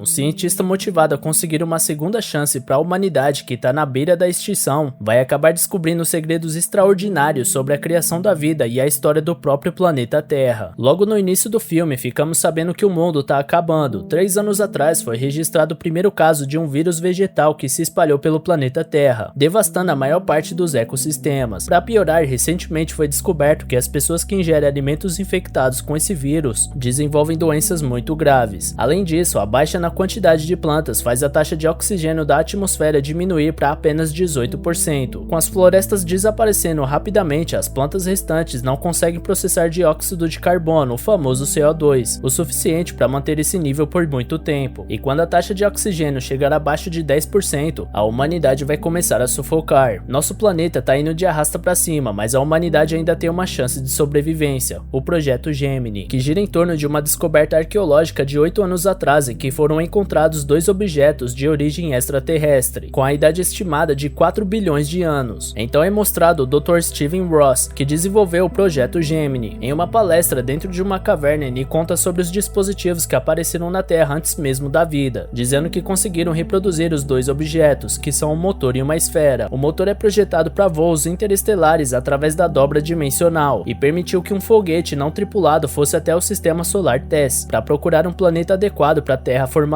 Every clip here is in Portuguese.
Um cientista motivado a conseguir uma segunda chance para a humanidade que está na beira da extinção vai acabar descobrindo segredos extraordinários sobre a criação da vida e a história do próprio planeta Terra. Logo no início do filme, ficamos sabendo que o mundo está acabando. 3 anos atrás foi registrado o primeiro caso de um vírus vegetal que se espalhou pelo planeta Terra, devastando a maior parte dos ecossistemas. Para piorar, recentemente foi descoberto que as pessoas que ingerem alimentos infectados com esse vírus desenvolvem doenças muito graves. Além disso, a baixa na quantidade de plantas faz a taxa de oxigênio da atmosfera diminuir para apenas 18%. Com as florestas desaparecendo rapidamente, as plantas restantes não conseguem processar dióxido de carbono, o famoso CO2, o suficiente para manter esse nível por muito tempo. E quando a taxa de oxigênio chegar abaixo de 10%, a humanidade vai começar a sufocar. Nosso planeta tá indo de arrasta para cima, mas a humanidade ainda tem uma chance de sobrevivência, o Projeto Gemini, que gira em torno de uma descoberta arqueológica de 8 anos atrás em que foram encontrados 2 objetos de origem extraterrestre, com a idade estimada de 4 bilhões de anos. Então é mostrado o Dr. Stephen Ross, que desenvolveu o Projeto Gemini. Em uma palestra dentro de uma caverna, ele conta sobre os dispositivos que apareceram na Terra antes mesmo da vida, dizendo que conseguiram reproduzir os 2 objetos, que são um motor e uma esfera. O motor é projetado para voos interestelares através da dobra dimensional e permitiu que um foguete não tripulado fosse até o sistema solar TESS para procurar um planeta adequado para a terraformação,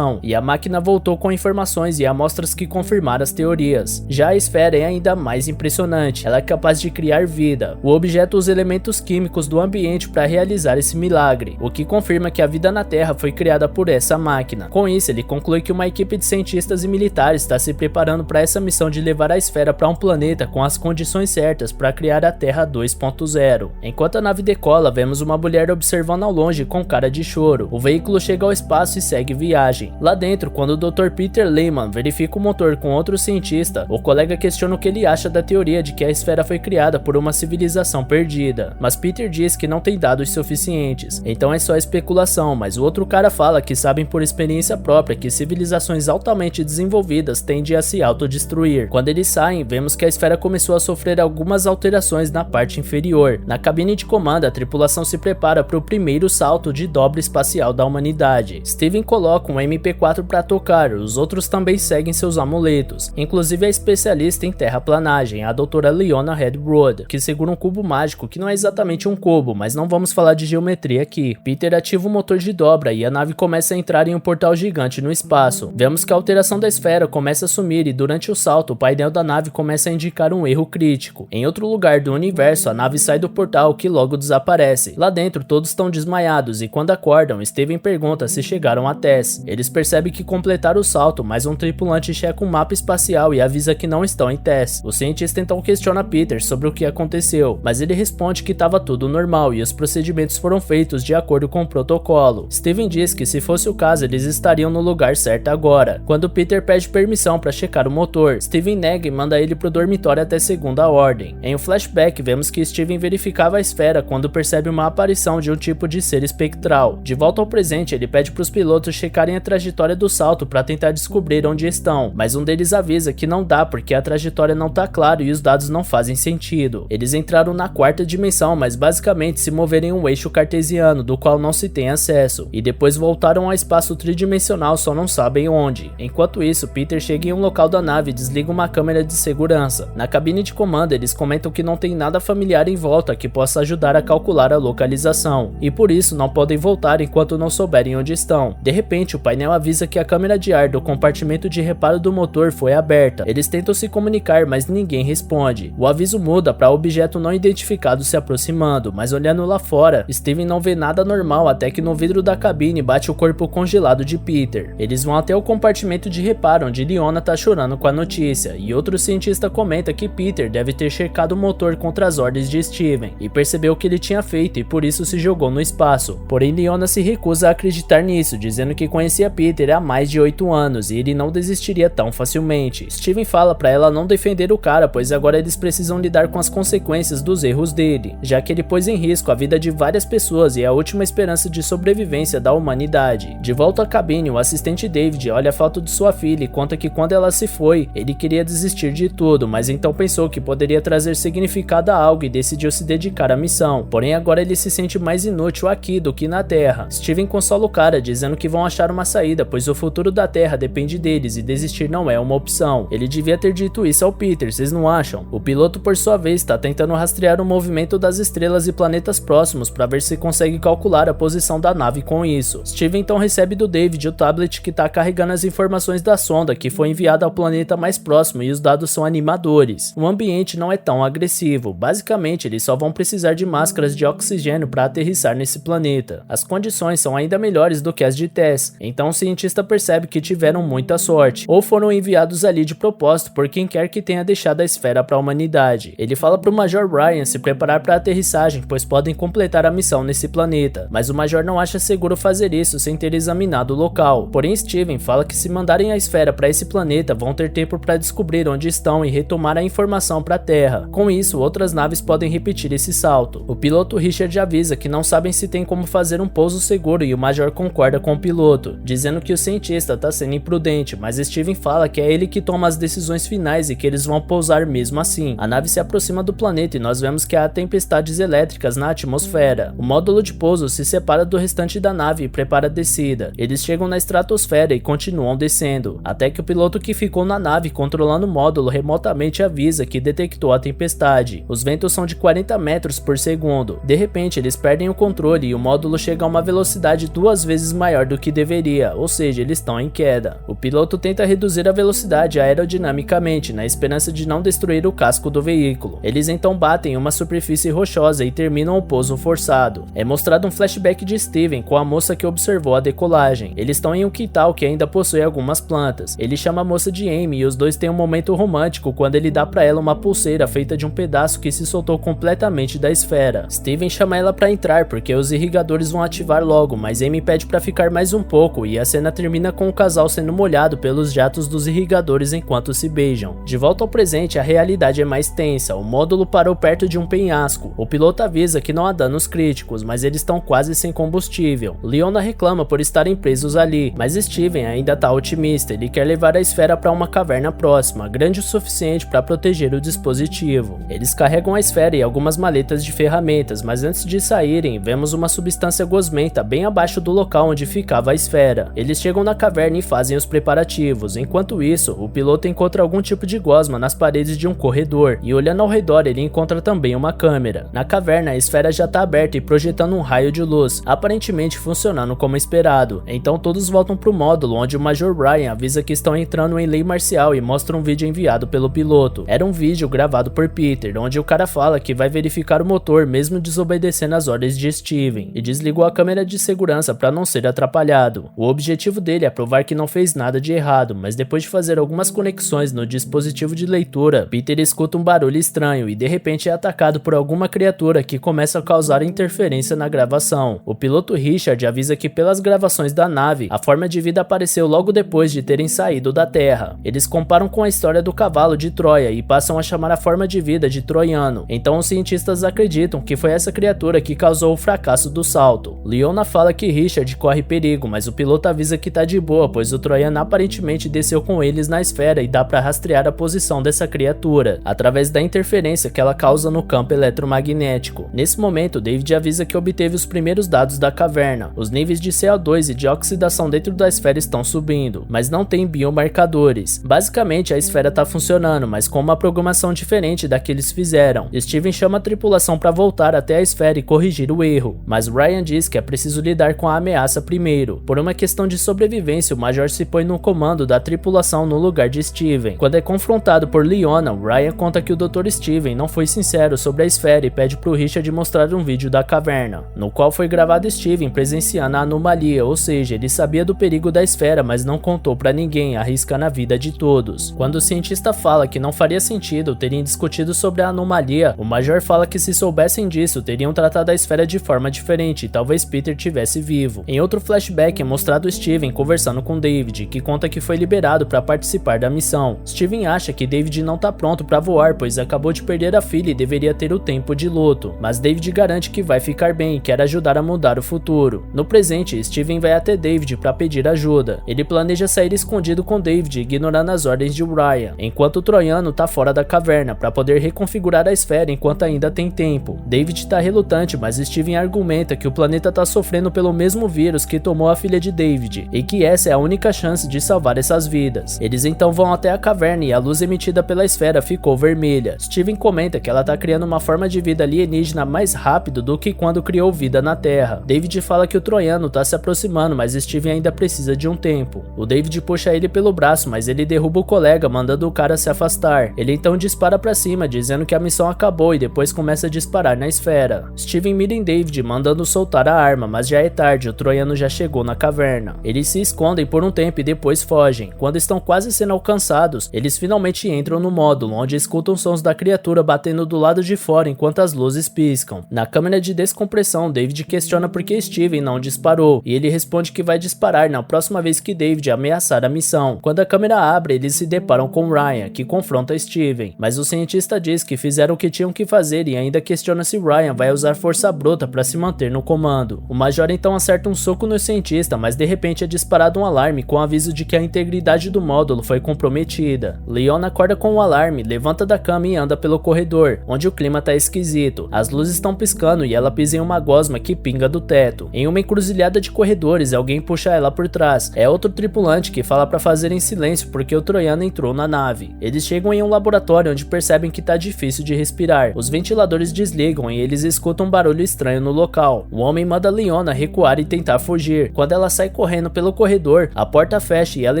e a máquina voltou com informações e amostras que confirmaram as teorias. Já a esfera é ainda mais impressionante, ela é capaz de criar vida. O objeto usa elementos químicos do ambiente para realizar esse milagre, o que confirma que a vida na Terra foi criada por essa máquina. Com isso, ele conclui que uma equipe de cientistas e militares está se preparando para essa missão de levar a esfera para um planeta com as condições certas para criar a Terra 2.0. Enquanto a nave decola, vemos uma mulher observando ao longe com cara de choro. O veículo chega ao espaço e segue viagem. Lá dentro, quando o Dr. Peter Lehman verifica o motor com outro cientista, o colega questiona o que ele acha da teoria de que a esfera foi criada por uma civilização perdida, mas Peter diz que não tem dados suficientes, então é só especulação, mas o outro cara fala que sabem por experiência própria que civilizações altamente desenvolvidas tendem a se autodestruir. Quando eles saem, vemos que a esfera começou a sofrer algumas alterações na parte inferior. Na cabine de comando, a tripulação se prepara para o primeiro salto de dobra espacial da humanidade. Steven coloca um MP4 para tocar, os outros também seguem seus amuletos, inclusive a especialista em terraplanagem, a doutora Leona Redbroad, que segura um cubo mágico que não é exatamente um cubo, mas não vamos falar de geometria aqui. Peter ativa o motor de dobra e a nave começa a entrar em um portal gigante no espaço. Vemos que a alteração da esfera começa a sumir e durante o salto o painel da nave começa a indicar um erro crítico. Em outro lugar do universo, a nave sai do portal que logo desaparece. Lá dentro todos estão desmaiados e quando acordam, Steven pergunta se chegaram a Tess. Eles percebem que completaram o salto, mas um tripulante checa um mapa espacial e avisa que não estão em Tess. O cientista então questiona Peter sobre o que aconteceu, mas ele responde que estava tudo normal e os procedimentos foram feitos de acordo com o protocolo. Steven diz que se fosse o caso eles estariam no lugar certo agora. Quando Peter pede permissão para checar o motor, Steven nega e manda ele pro dormitório até segunda ordem. Em um flashback vemos que Steven verificava a esfera quando percebe uma aparição de um tipo de ser espectral. De volta ao presente, ele pede para os pilotos checarem a trajetória do salto para tentar descobrir onde estão, mas um deles avisa que não dá porque a trajetória não tá clara e os dados não fazem sentido. Eles entraram na 4ª dimensão, mas basicamente se moveram em um eixo cartesiano do qual não se tem acesso, e depois voltaram ao espaço tridimensional, só não sabem onde. Enquanto isso, Peter chega em um local da nave e desliga uma câmera de segurança. Na cabine de comando, eles comentam que não tem nada familiar em volta que possa ajudar a calcular a localização, e por isso não podem voltar enquanto não souberem onde estão. De repente, o painel avisa que a câmera de ar do compartimento de reparo do motor foi aberta. Eles tentam se comunicar, mas ninguém responde. O aviso muda para objeto não identificado se aproximando, mas olhando lá fora, Steven não vê nada normal até que no vidro da cabine bate o corpo congelado de Peter. Eles vão até o compartimento de reparo onde Leona tá chorando com a notícia, e outro cientista comenta que Peter deve ter checado o motor contra as ordens de Steven e percebeu o que ele tinha feito e por isso se jogou no espaço. Porém, Leona se recusa a acreditar nisso, dizendo que conhecia Peter há mais de 8 anos e ele não desistiria tão facilmente. Steven fala para ela não defender o cara, pois agora eles precisam lidar com as consequências dos erros dele, já que ele pôs em risco a vida de várias pessoas e é a última esperança de sobrevivência da humanidade. De volta à cabine, o assistente David olha a foto de sua filha e conta que quando ela se foi, ele queria desistir de tudo, mas então pensou que poderia trazer significado a algo e decidiu se dedicar à missão. Porém, agora ele se sente mais inútil aqui do que na Terra. Steven consola o cara, dizendo que vão achar uma saída, pois o futuro da Terra depende deles e desistir não é uma opção. Ele devia ter dito isso ao Peter, vocês não acham? O piloto, por sua vez, está tentando rastrear o movimento das estrelas e planetas próximos para ver se consegue calcular a posição da nave com isso. Steven então recebe do David o tablet que está carregando as informações da sonda que foi enviada ao planeta mais próximo e os dados são animadores. O ambiente não é tão agressivo, basicamente eles só vão precisar de máscaras de oxigênio para aterrissar nesse planeta. As condições são ainda melhores do que as de Tess, então o cientista percebe que tiveram muita sorte, ou foram enviados ali de propósito por quem quer que tenha deixado a esfera para a humanidade. Ele fala para o Major Ryan se preparar para a aterrissagem, pois podem completar a missão nesse planeta, mas o Major não acha seguro fazer isso sem ter examinado o local. Porém, Steven fala que se mandarem a esfera para esse planeta, vão ter tempo para descobrir onde estão e retomar a informação para a Terra. Com isso, outras naves podem repetir esse salto. O piloto Richard avisa que não sabem se tem como fazer um pouso seguro e o Major concorda com o piloto, dizendo que o cientista está sendo imprudente, mas Steven fala que é ele que toma as decisões finais e que eles vão pousar mesmo assim. A nave se aproxima do planeta e nós vemos que há tempestades elétricas na atmosfera. O módulo de pouso se separa do restante da nave e prepara a descida. Eles chegam na estratosfera e continuam descendo, até que o piloto que ficou na nave controlando o módulo remotamente avisa que detectou a tempestade. Os ventos são de 40 metros por segundo. De repente, eles perdem o controle e o módulo chega a uma velocidade 2 vezes maior do que deveria, ou seja, eles estão em queda. O piloto tenta reduzir a velocidade aerodinamicamente, na esperança de não destruir o casco do veículo. Eles então batem em uma superfície rochosa e terminam o pouso forçado. É mostrado um flashback de Steven com a moça que observou a decolagem. Eles estão em um quintal que ainda possui algumas plantas. Ele chama a moça de Amy e os dois têm um momento romântico quando ele dá pra ela uma pulseira feita de um pedaço que se soltou completamente da esfera. Steven chama ela pra entrar porque os irrigadores vão ativar logo, mas Amy pede pra ficar mais um pouco e a cena termina com o casal sendo molhado pelos jatos dos irrigadores enquanto se beijam. De volta ao presente, a realidade é mais tensa. O módulo parou perto de um penhasco. O piloto avisa que não há danos críticos, mas eles estão quase sem combustível. Leona reclama por estarem presos ali, mas Steven ainda tá otimista. Ele quer levar a esfera para uma caverna próxima, grande o suficiente para proteger o dispositivo. Eles carregam a esfera e algumas maletas de ferramentas, mas antes de saírem, vemos uma substância gosmenta bem abaixo do local onde ficava a esfera. Eles chegam na caverna e fazem os preparativos. Enquanto isso, o piloto encontra algum tipo de gosma nas paredes de um corredor, e olhando ao redor ele encontra também uma câmera. Na caverna, a esfera já está aberta e projetando um raio de luz, aparentemente funcionando como esperado. Então todos voltam pro módulo, onde o Major Ryan avisa que estão entrando em lei marcial e mostra um vídeo enviado pelo piloto. Era um vídeo gravado por Peter, onde o cara fala que vai verificar o motor mesmo desobedecendo as ordens de Steven, e desligou a câmera de segurança para não ser atrapalhado. O objetivo dele é provar que não fez nada de errado, mas depois de fazer algumas conexões no dispositivo de leitura, Peter escuta um barulho estranho e de repente é atacado por alguma criatura que começa a causar interferência na gravação. O piloto Richard avisa que pelas gravações da nave, a forma de vida apareceu logo depois de terem saído da Terra. Eles comparam com a história do cavalo de Troia e passam a chamar a forma de vida de troiano. Então os cientistas acreditam que foi essa criatura que causou o fracasso do salto. Leona fala que Richard corre perigo, mas o piloto avisa que tá de boa, pois o troiano aparentemente desceu com eles na esfera e dá para rastrear a posição dessa criatura, através da interferência que ela causa no campo eletromagnético. Nesse momento, David avisa que obteve os primeiros dados da caverna. Os níveis de CO2 e de oxidação dentro da esfera estão subindo, mas não tem biomarcadores. Basicamente, a esfera tá funcionando, mas com uma programação diferente da que eles fizeram. Steven chama a tripulação para voltar até a esfera e corrigir o erro, mas Ryan diz que é preciso lidar com a ameaça primeiro. Por uma questão de sobrevivência, o Major se põe no comando da tripulação no lugar de Steven. Quando é confrontado por Leona, Ryan conta que o Dr. Steven não foi sincero sobre a esfera e pede pro Richard mostrar um vídeo da caverna, no qual foi gravado Steven presenciando a anomalia, ou seja, ele sabia do perigo da esfera, mas não contou pra ninguém, arriscando a vida de todos. Quando o cientista fala que não faria sentido terem discutido sobre a anomalia, o Major fala que se soubessem disso, teriam tratado a esfera de forma diferente e talvez Peter tivesse vivo. Em outro flashback é mostrado Steven conversando com David, que conta que foi liberado para participar da missão. Steven acha que David não tá pronto para voar, pois acabou de perder a filha e deveria ter o tempo de luto, mas David garante que vai ficar bem e quer ajudar a mudar o futuro. No presente, Steven vai até David para pedir ajuda. Ele planeja sair escondido com David, ignorando as ordens de Ryan, enquanto o troiano tá fora da caverna para poder reconfigurar a esfera enquanto ainda tem tempo. David tá relutante, mas Steven argumenta que o planeta tá sofrendo pelo mesmo vírus que tomou a filha de David, e que essa é a única chance de salvar essas vidas. Eles então vão até a caverna e a luz emitida pela esfera ficou vermelha. Steven comenta que ela tá criando uma forma de vida alienígena mais rápido do que quando criou vida na Terra. David fala que o troiano tá se aproximando, mas Steven ainda precisa de um tempo. O David puxa ele pelo braço, mas ele derruba o colega, mandando o cara se afastar. Ele então dispara pra cima, dizendo que a missão acabou, e depois começa a disparar na esfera. Steven mira em David, mandando soltar a arma, mas já é tarde, o troiano já chegou na caverna. Eles se escondem por um tempo e depois fogem. Quando estão quase sendo alcançados, eles finalmente entram no módulo, onde escutam sons da criatura batendo do lado de fora enquanto as luzes piscam. Na câmera de descompressão, David questiona por que Steven não disparou, e ele responde que vai disparar na próxima vez que David ameaçar a missão. Quando a câmera abre, eles se deparam com Ryan, que confronta Steven, mas o cientista diz que fizeram o que tinham que fazer e ainda questiona se Ryan vai usar força bruta para se manter no comando. O Major então acerta um soco no cientista, mas de repente é disparado um alarme com aviso de que a integridade do módulo foi comprometida. Leon acorda com o alarme, levanta da cama e anda pelo corredor, onde o clima tá esquisito. As luzes estão piscando e ela pisa em uma gosma que pinga do teto. Em uma encruzilhada de corredores, alguém puxa ela por trás. É outro tripulante que fala para fazer em silêncio porque o troiano entrou na nave. Eles chegam em um laboratório onde percebem que tá difícil de respirar. Os ventiladores desligam e eles escutam um barulho estranho no local. O homem manda Leona recuar e tentar fugir. Quando ela sai correndo pelo corredor, a porta fecha e ela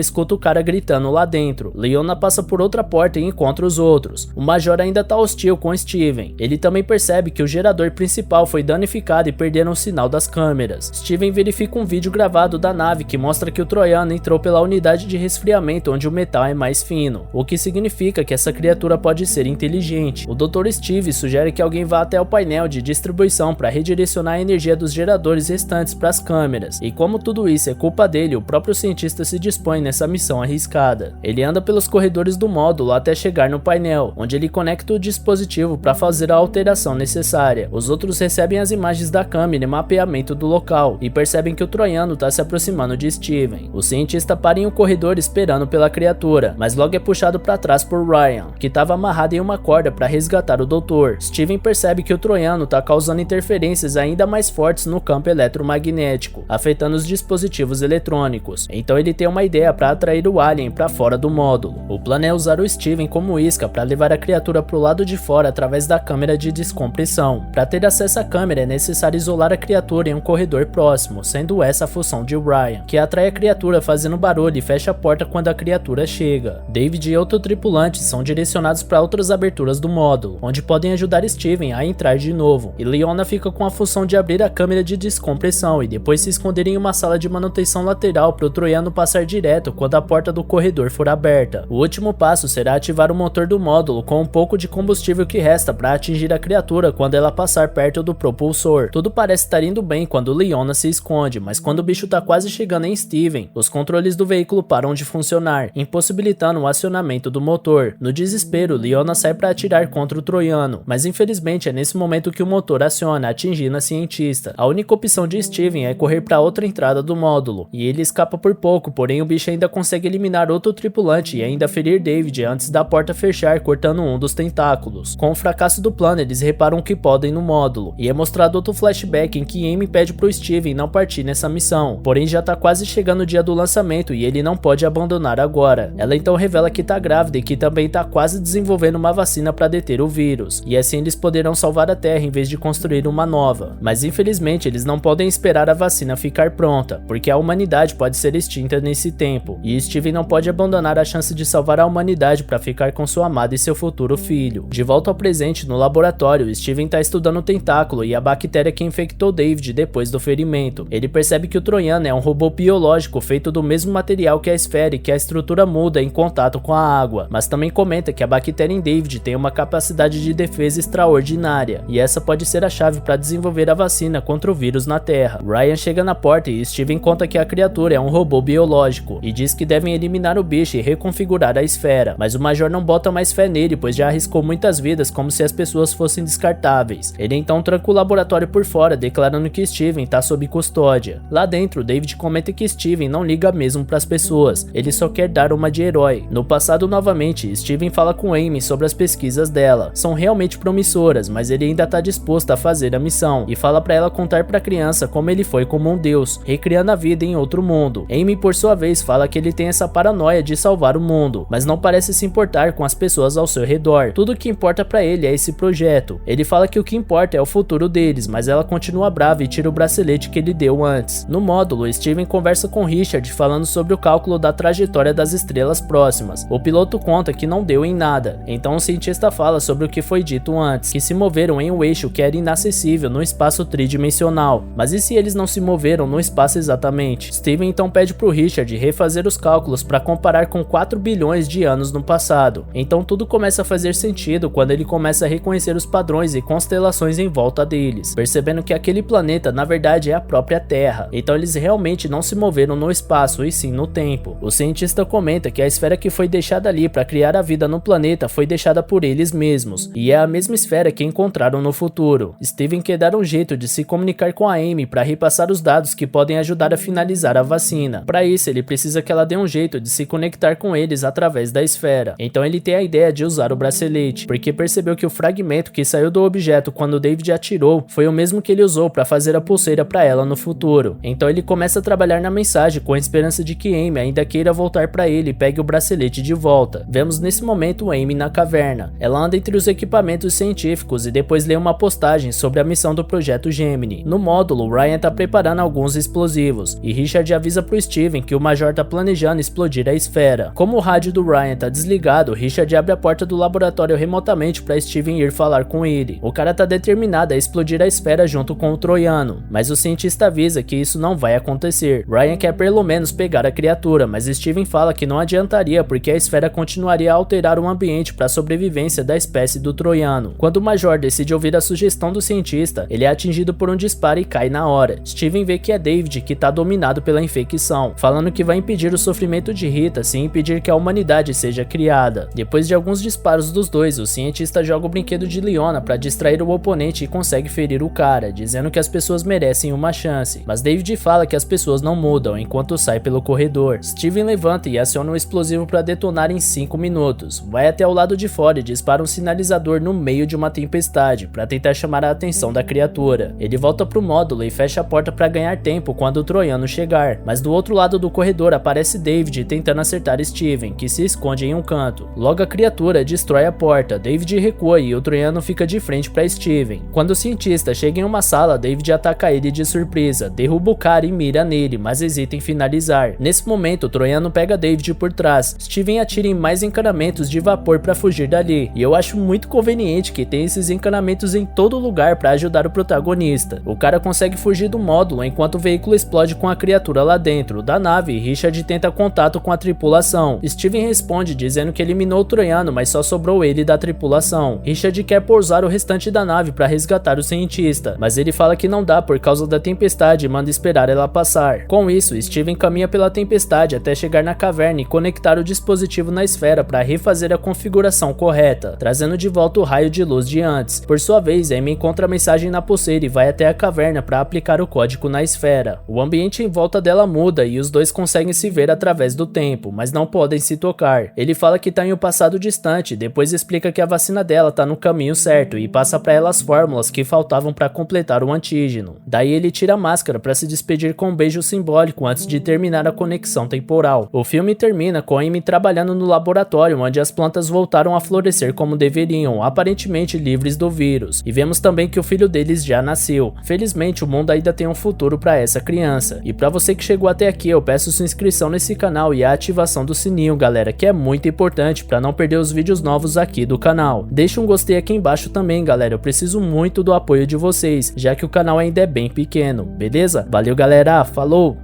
escuta o cara gritando lá dentro. Leona passa por outra porta e encontra os outros. O Major ainda tá hostil com Steven. Ele também percebe que o gerador principal foi danificado e perderam o sinal das câmeras. Steven verifica um vídeo gravado da nave que mostra que o troiano entrou pela unidade de resfriamento onde o metal é mais fino, o que significa que essa criatura pode ser inteligente. O Dr. Steve sugere que alguém vá até o painel de distribuição para redirecionar a energia dos geradores restantes para as câmeras, e como tudo isso é culpa dele, o próprio cientista se dispõe nessa missão arriscada. Ele anda pelos corredores do módulo até chegar no painel, onde ele conecta o dispositivo para fazer a alteração necessária. Os outros recebem as imagens da câmera e mapeamento do local, e percebem que o troiano está se aproximando de Steven. O cientista para em um corredor esperando pela criatura, mas logo é puxado para trás por Ryan, que estava amarrado em uma corda para resgatar o doutor. Steven percebe que o troiano está causando interferências ainda mais fortes no campo eletromagnético, afetando os dispositivos eletrônicos. Então ele tem uma ideia para atrair o alien para fora do módulo. O plano é usar o Steven como isca para levar a criatura para o lado de fora através da câmera de descompressão. Para ter acesso à câmera é necessário isolar a criatura em um corredor próximo, sendo essa a função de Ryan, que atrai a criatura fazendo barulho e fecha a porta quando a criatura chega. David e outro tripulante são direcionados para outras aberturas do módulo, onde podem ajudar Steven a entrar de novo, e Leona fica com a função de abrir a câmera de descompressão e depois se esconder em uma sala de manutenção lateral para o troiano passar direto quando a porta do corredor for aberta. O último passo será ativar o motor do módulo com um pouco de combustível que resta para atingir a criatura quando ela passar perto do propulsor. Tudo parece estar indo bem quando Leona se esconde, mas quando o bicho tá quase chegando em Steven, os controles do veículo param de funcionar, impossibilitando o acionamento do motor. No desespero, Leona sai para atirar contra o troiano, mas infelizmente é nesse momento que o motor aciona, atingindo a cientista. A única opção de Steven é correr para outra entrada do módulo, e ele escapa por pouco, porém o bicho ainda consegue eliminar outro tripulante e ainda ferir David antes da porta fechar, cortando um dos tentáculos. Com o fracasso do plano, eles reparam o que podem no módulo, e é mostrado outro flashback em que Amy pede pro Steven não partir nessa missão, porém já tá quase chegando o dia do lançamento e ele não pode abandonar agora. Ela então revela que tá grávida e que também tá quase desenvolvendo uma vacina para deter o vírus, e assim eles poderão salvar a Terra em vez de construir uma nova. Mas infelizmente eles não podem esperar a vacina ficar pronta, porque a humanidade pode ser extinta nesse tempo, e Steven não pode abandonar a chance de salvar a humanidade para ficar com sua amada e seu futuro filho. De volta ao presente, no laboratório, Steven tá estudando o tentáculo e a bactéria que infectou David depois do ferimento. Ele percebe que o troiano é um robô biológico feito do mesmo material que a esfera e que a estrutura muda em contato com a água, mas também comenta que a bactéria em David tem uma capacidade de defesa extraordinária, e essa pode ser a chave para desenvolver a vacina contra o vírus na Terra. Ryan chega na porta e Steven conta que a criatura é um robô biológico, e diz que devem eliminar o bicho e reconfigurar a esfera, mas o Major não bota mais fé nele, pois já arriscou muitas vidas como se as pessoas fossem descartáveis. Ele então tranca o laboratório por fora, declarando que Steven tá sob custódia. Lá dentro, David comenta que Steven não liga mesmo pras pessoas, ele só quer dar uma de herói. No passado, novamente, Steven fala com Amy sobre as pesquisas dela. São realmente promissoras, mas ele ainda tá disposto a fazer a missão, e fala pra ela contar pra criança como ele foi como um deus, recriando criando a vida em outro mundo. Amy, por sua vez, fala que ele tem essa paranoia de salvar o mundo, mas não parece se importar com as pessoas ao seu redor. Tudo que importa pra ele é esse projeto. Ele fala que o que importa é o futuro deles, mas ela continua brava e tira o bracelete que ele deu antes. No módulo, Steven conversa com Richard falando sobre o cálculo da trajetória das estrelas próximas. O piloto conta que não deu em nada, então o cientista fala sobre o que foi dito antes, que se moveram em um eixo que era inacessível no espaço tridimensional. Mas e se eles não se moveram no espaço exatamente? Steven então pede pro Richard refazer os cálculos para comparar com 4 bilhões de anos no passado. Então tudo começa a fazer sentido quando ele começa a reconhecer os padrões e constelações em volta deles, percebendo que aquele planeta na verdade é a própria Terra. Então eles realmente não se moveram no espaço e sim no tempo. O cientista comenta que a esfera que foi deixada ali para criar a vida no planeta foi deixada por eles mesmos, e é a mesma esfera que encontraram no futuro. Steven quer dar um jeito de se comunicar com a Amy para repassar os dados que podem ajudar a finalizar a vacina. Para isso, ele precisa que ela dê um jeito de se conectar com eles através da esfera. Então ele tem a ideia de usar o bracelete, porque percebeu que o fragmento que saiu do objeto quando David atirou foi o mesmo que ele usou para fazer a pulseira para ela no futuro. Então ele começa a trabalhar na mensagem com a esperança de que Amy ainda queira voltar para ele e pegue o bracelete de volta. Vemos nesse momento Amy na caverna. Ela anda entre os equipamentos científicos e depois lê uma postagem sobre a missão do projeto Gemini. No módulo, Ryan tá preparando alguns explosivos e Richard avisa pro Steven que o Major tá planejando explodir a esfera. Como o rádio do Ryan tá desligado, Richard abre a porta do laboratório remotamente para Steven ir falar com ele. O cara tá determinado a explodir a esfera junto com o troiano, mas o cientista avisa que isso não vai acontecer. Ryan quer pelo menos pegar a criatura, mas Steven fala que não adiantaria porque a esfera continuaria a alterar o ambiente para a sobrevivência da espécie do troiano. Quando o Major decide ouvir a sugestão do cientista, ele é atingido por um disparo e cai na hora. Steven vê que é David que tá dominado pela infecção, falando que vai impedir o sofrimento de Rita se impedir que a humanidade seja criada. Depois de alguns disparos dos dois, o cientista joga o brinquedo de Leona para distrair o oponente e consegue ferir o cara, dizendo que as pessoas merecem uma chance. Mas David fala que as pessoas não mudam enquanto sai pelo corredor. Steven levanta e aciona um explosivo para detonar em 5 minutos. Vai até o lado de fora e dispara um sinalizador no meio de uma tempestade para tentar chamar a atenção da criatura. Ele volta pro módulo e fecha a porta para ganhar tempo quando o troiano chegar, mas do outro lado do corredor aparece David tentando acertar Steven, que se esconde em um canto. Logo a criatura destrói a porta, David recua e o troiano fica de frente para Steven. Quando o cientista chega em uma sala, David ataca ele de surpresa, derruba o cara e mira nele, mas hesita em finalizar. Nesse momento, o troiano pega David por trás. Steven atira em mais encanamentos de vapor para fugir dali, e eu acho muito conveniente que tem esses encanamentos em todo lugar para ajudar o protagonista. O cara consegue fugir do módulo enquanto o veículo explode com a criatura lá dentro da nave e Richard tenta contato com a tripulação. Steven responde dizendo que eliminou o troiano, mas só sobrou ele da tripulação. Richard quer pousar o restante da nave para resgatar o cientista, mas ele fala que não dá por causa da tempestade e manda esperar ela passar. Com isso, Steven caminha pela tempestade até chegar na caverna e conectar o dispositivo na esfera para refazer a configuração correta, trazendo de volta o raio de luz de antes. Por sua vez, Amy encontra a mensagem na pulseira e vai até a caverna para aplicar o código na esfera. O ambiente em volta dela muda e os dois conseguem se ver através do tempo, mas não podem se tocar. Ele fala que tá em um passado distante, depois explica que a vacina dela tá no caminho certo e passa para ela as fórmulas que faltavam para completar o antígeno. Daí ele tira a máscara para se despedir com um beijo simbólico antes de terminar a conexão temporal. O filme termina com Amy trabalhando no laboratório onde as plantas voltaram a florescer como deveriam, aparentemente livres do vírus. E vemos também que o filho deles já nasceu. Felizmente o mundo ainda tem um futuro para essa criança. E para você que chegou até aqui, eu peço sua inscrição nesse canal e a ativação do sininho, galera, que é muito importante para não perder os vídeos novos aqui do canal. Deixa um gostei aqui embaixo também, galera, eu preciso muito do apoio de vocês, já que o canal ainda é bem pequeno, beleza? Valeu, galera, falou!